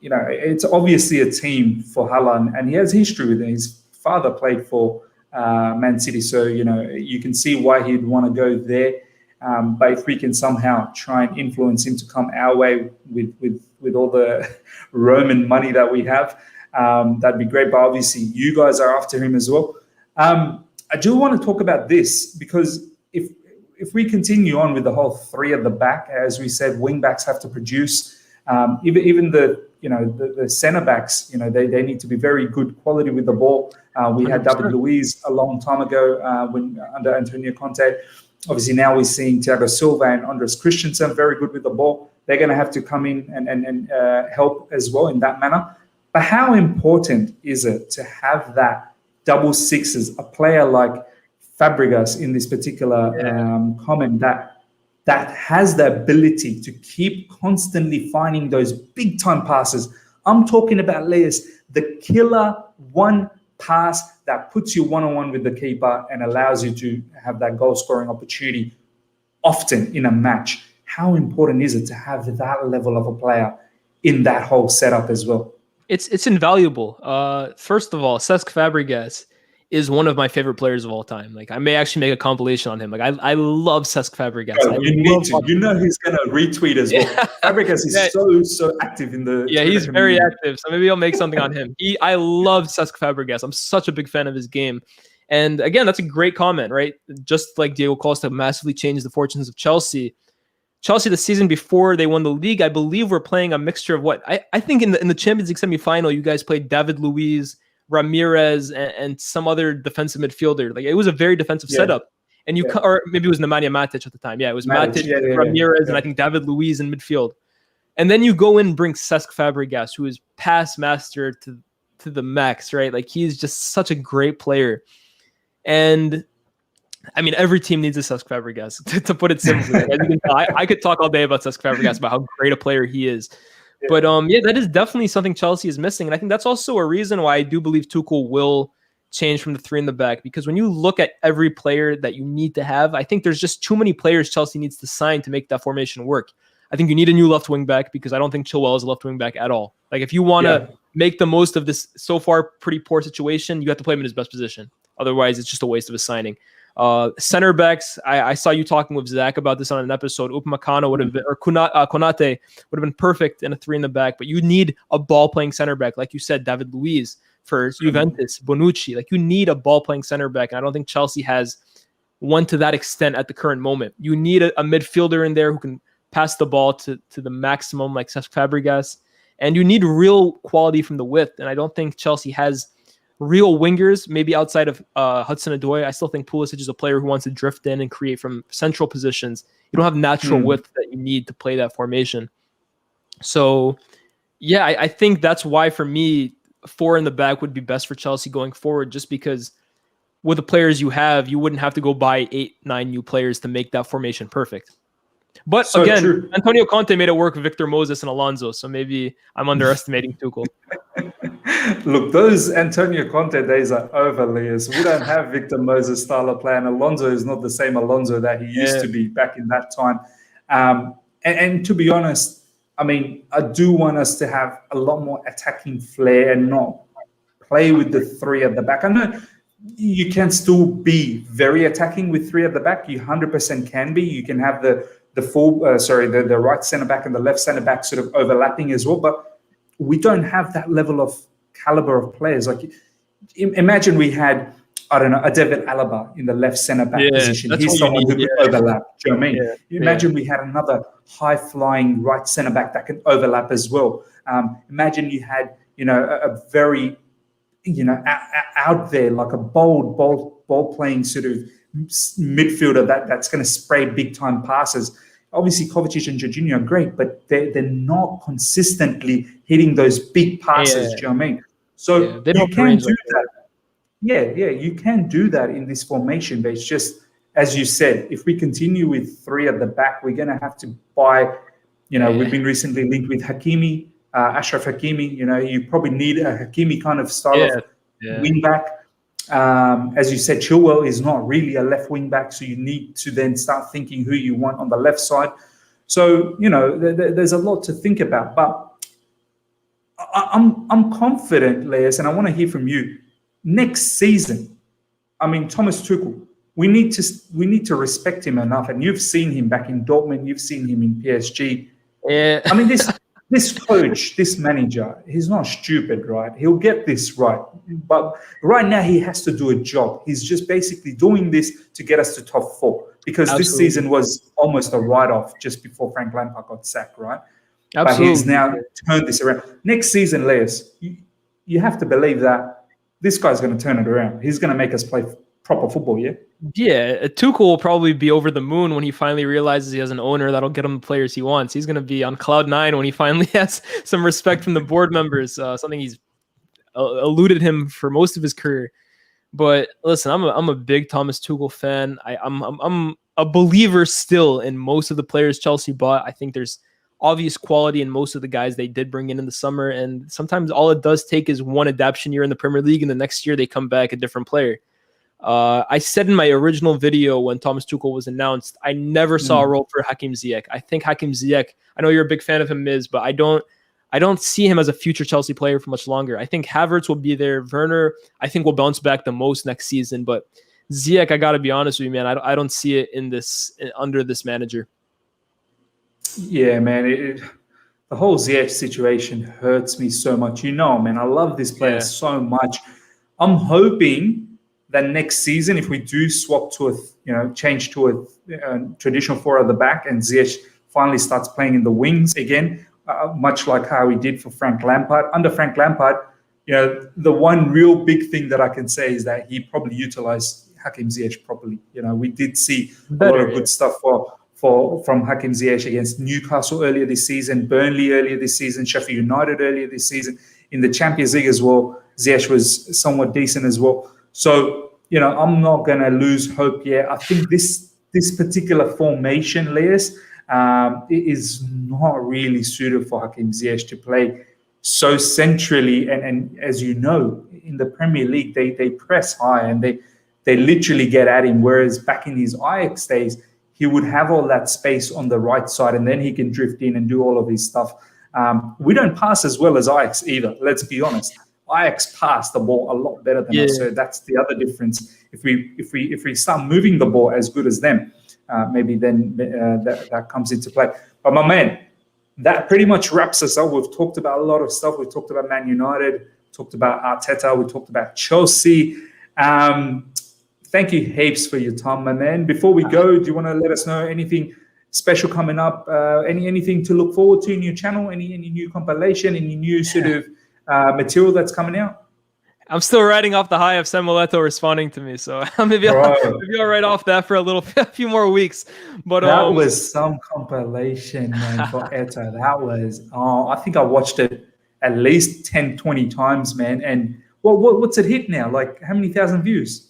It's obviously a team for Haaland, and he has history with it. His father played for Man City, so you can see why he'd want to go there. But if we can somehow try and influence him to come our way with all the Roman money that we have, that'd be great. But obviously, you guys are after him as well. I do want to talk about this, because if we continue on with the whole 3 at the back, as we said, wing backs have to produce. Even the centre backs, they need to be very good quality with the ball. We had 100%. David Luiz a long time ago under Antonio Conte. Obviously, now we're seeing Thiago Silva and Andres Christensen very good with the ball. They're going to have to come in and help as well in that manner. But how important is it to have that double sixes, a player like Fabregas in this particular comment that has the ability to keep constantly finding those big time passes? I'm talking about, Lyés, the killer one pass that puts you one-on-one with the keeper and allows you to have that goal scoring opportunity often in a match. How important is it to have that level of a player in that whole setup as well? It's invaluable. First of all, Cesc Fabregas is one of my favorite players of all time. I may actually make a compilation on him. I love Cesc Fabregas. You need to. He's going to retweet as well. Fabregas is so active in the... Yeah, he's very active. So maybe I'll make something on him. I love Cesc Fabregas. I'm such a big fan of his game. And again, that's a great comment, right? Just like Diego Costa massively changed the fortunes of Chelsea. Chelsea, the season before they won the league, I believe we're playing a mixture of what... I think in the Champions League semifinal, you guys played David Luiz, Ramirez, and some other defensive midfielder. It was a very defensive setup. And or maybe it was Nemanja Matic at the time. Yeah, it was Matic, Ramirez, and I think David Luiz in midfield. And then you go in and bring Cesc Fabregas, who is pass master to the max, right? He's just such a great player. And I mean, every team needs a Cesc Fabregas, to put it simply. Like, as you can tell, I could talk all day about Cesc Fabregas, about how great a player he is. Yeah. But yeah, that is definitely something Chelsea is missing. And I think that's also a reason why I do believe Tuchel will change from the 3 in the back. Because when you look at every player that you need to have, I think there's just too many players Chelsea needs to sign to make that formation work. I think you need a new left wing back, because I don't think Chilwell is a left wing back at all. Like, if you want to make the most of this so far pretty poor situation, you have to play him in his best position. Otherwise, it's just a waste of a signing. Center backs, I saw you talking with Zach about this on an episode. Upamecano would have been, or Konate would have been perfect in a 3 in the back, but you need a ball-playing center back. Like you said, David Luiz for Juventus, Bonucci. Like, you need a ball-playing center back, and I don't think Chelsea has one to that extent at the current moment. You need a midfielder in there who can pass the ball to the maximum, like Cesc Fabregas, and you need real quality from the width, and I don't think Chelsea has real wingers, maybe outside of Hudson-Odoi. I still think Pulisic is a player who wants to drift in and create from central positions. You don't have natural width that you need to play that formation. So, yeah, I think that's why, for me, 4 in the back would be best for Chelsea going forward, just because with the players you have, you wouldn't have to go buy 8-9 new players to make that formation perfect. But so again, true. Antonio Conte made it work with Victor Moses and Alonso, so maybe I'm underestimating Tuchel. Look, those Antonio Conte days are over, Lyés. We don't have Victor Moses style of play, and Alonso is not the same Alonso that he used to be back in that time. And to be honest, I mean, I do want us to have a lot more attacking flair and not play with the 3 at the back. I know you can still be very attacking with 3 at the back. You 100% can be. You can have the right centre back and the left centre back sort of overlapping as well, but we don't have that level of caliber of players. Like, imagine we had, I don't know, a David Alaba in the left centre back position. He's someone who could overlap. Do you know what I mean? Imagine we had another high flying right centre back that could overlap as well. Imagine you had, a very, out there, like a bold ball playing sort of midfielder that's going to spray big time passes. Obviously, Kovacic and Jorginho are great, but they're not consistently hitting those big passes. Do you know what I mean? So you can do that. You can do that in this formation, but it's just, as you said, if we continue with 3 at the back, we're going to have to buy. We've been recently linked with Hakimi, Ashraf Hakimi. You probably need a Hakimi kind of style of wing back. As you said, Chilwell is not really a left wing back, so you need to then start thinking who you want on the left side. So, there's a lot to think about. But I'm confident, Lyés, and I want to hear from you. Next season, I mean, Thomas Tuchel, we need to respect him enough. And you've seen him back in Dortmund, you've seen him in PSG. Yeah. I mean, this coach, this manager, he's not stupid, right? He'll get this right. But right now, he has to do a job. He's just basically doing this to get us to top 4, because this season was almost a write-off just before Frank Lampard got sacked, right? Absolutely. But he's now turned this around. Next season, Lyés, you have to believe that this guy's going to turn it around. He's going to make us play proper football, yeah? Yeah, Tuchel will probably be over the moon when he finally realizes he has an owner that'll get him the players he wants. He's going to be on cloud 9 when he finally has some respect from the board members, something he's eluded him for most of his career. But listen, I'm a big Thomas Tuchel fan. I'm a believer still in most of the players Chelsea bought. I think there's obvious quality in most of the guys they did bring in the summer, and sometimes all it does take is one adaptation year in the Premier League, and the next year they come back a different player. I said in my original video when Thomas Tuchel was announced, I never saw a role for Hakim Ziyech. I think Hakim Ziyech, I know you're a big fan of him, Miz, but I don't see him as a future Chelsea player for much longer. I think Havertz will be there. Werner, I think, will bounce back the most next season. But Ziyech, I got to be honest with you, man, I don't see it under this manager. Yeah, man. The whole Ziyech situation hurts me so much. Man, I love this player so much. I'm hoping that next season, if we do swap to change to a traditional 4 at the back, and Ziyech finally starts playing in the wings again, much like how he did for Frank Lampard. Under Frank Lampard, the one real big thing that I can say is that he probably utilized Hakim Ziyech properly. We did see a lot of good stuff from Hakim Ziyech against Newcastle earlier this season, Burnley earlier this season, Sheffield United earlier this season. In the Champions League as well, Ziyech was somewhat decent as well. So I'm not going to lose hope yet. I think this particular formation, Lyés, it is not really suited for Hakim Ziyech to play so centrally. And as you know, in the Premier League, they press high and they literally get at him. Whereas back in his Ajax days, he would have all that space on the right side, and then he can drift in and do all of his stuff. We don't pass as well as Ajax either. Let's be honest. Ajax pass the ball a lot better than us, so that's the other difference. If we start moving the ball as good as them, maybe then that comes into play. But my man, that pretty much wraps us up. We've talked about a lot of stuff. We've talked about Man United, talked about Arteta, we talked about Chelsea. Thank you heaps for your time, my man. Before we go, do you want to let us know anything special coming up? Anything to look forward to in your channel? Any new compilation? Any new sort of material that's coming out? I'm still riding off the high of Samueletto responding to me, so maybe I'll write off that for a few more weeks. But that was some compilation, man, for Eta. That was, I think I watched it at least 10, 20 times, man. And what's it hit now? Like how many thousand views?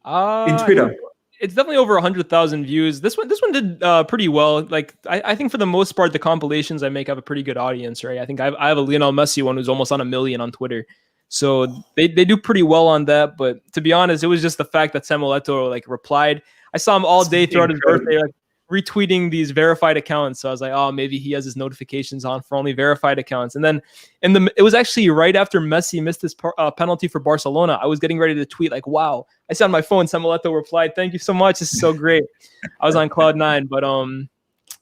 In Twitter. It's definitely over 100,000 views. This one did pretty well. Like I think for the most part, the compilations I make have a pretty good audience, right? I think I have a Lionel Messi one who's almost on 1 million on Twitter. So they do pretty well on that. But to be honest, it was just the fact that Samueletto like replied. I saw him all day throughout his birthday, like retweeting these verified accounts. So I was like, oh, maybe he has his notifications on for only verified accounts. And then it was actually right after Messi missed his penalty for Barcelona. I was getting ready to tweet like, wow. I saw on my phone, Samueletto replied, thank you so much. This is so great. I was on cloud 9. But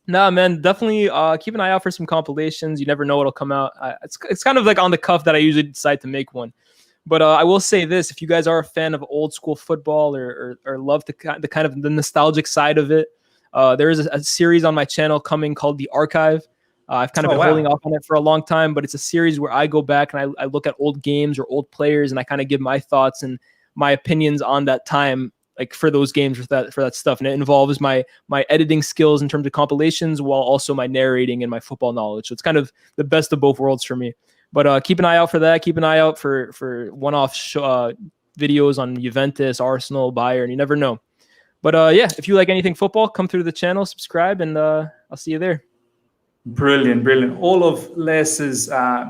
nah, man, definitely keep an eye out for some compilations. You never know what'll come out. It's kind of like on the cuff that I usually decide to make one. But I will say this: if you guys are a fan of old school football or love the kind of the nostalgic side of it, there is a series on my channel coming called The Archive. I've kind of been holding off on it for a long time, but it's a series where I go back and I look at old games or old players, and I kind of give my thoughts and my opinions on that time, like for those games for that stuff. And it involves my editing skills in terms of compilations, while also my narrating and my football knowledge. So it's kind of the best of both worlds for me. But keep an eye out for that. Keep an eye out for one-off videos on Juventus, Arsenal, Bayern. You never know. But yeah, if you like anything football, come through the channel, subscribe, and I'll see you there. Brilliant, brilliant. All of Lyés's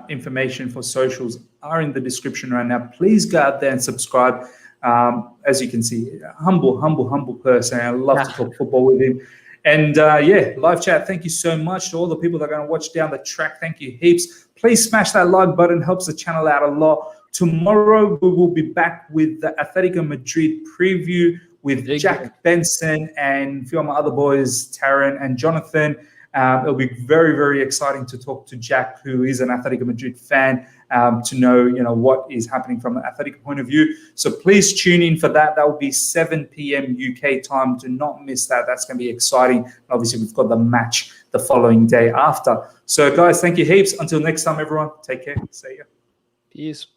information for socials are in the description right now. Please go out there and subscribe. As you can see, humble person. I love to talk football with him. And yeah, live chat, thank you so much to all the people that are going to watch down the track. Thank you heaps. Please smash that like button, helps the channel out a lot. Tomorrow, we will be back with the Atletico Madrid preview with Jack Benson and a few of my other boys, Taryn and Jonathan. It'll be very, very exciting to talk to Jack, who is an Atletico Madrid fan, to know, what is happening from an Atletico point of view. So please tune in for that. That will be 7 p.m. UK time. Do not miss that. That's going to be exciting. Obviously, we've got the match the following day after. So, guys, thank you heaps. Until next time, everyone, take care. See ya. Peace.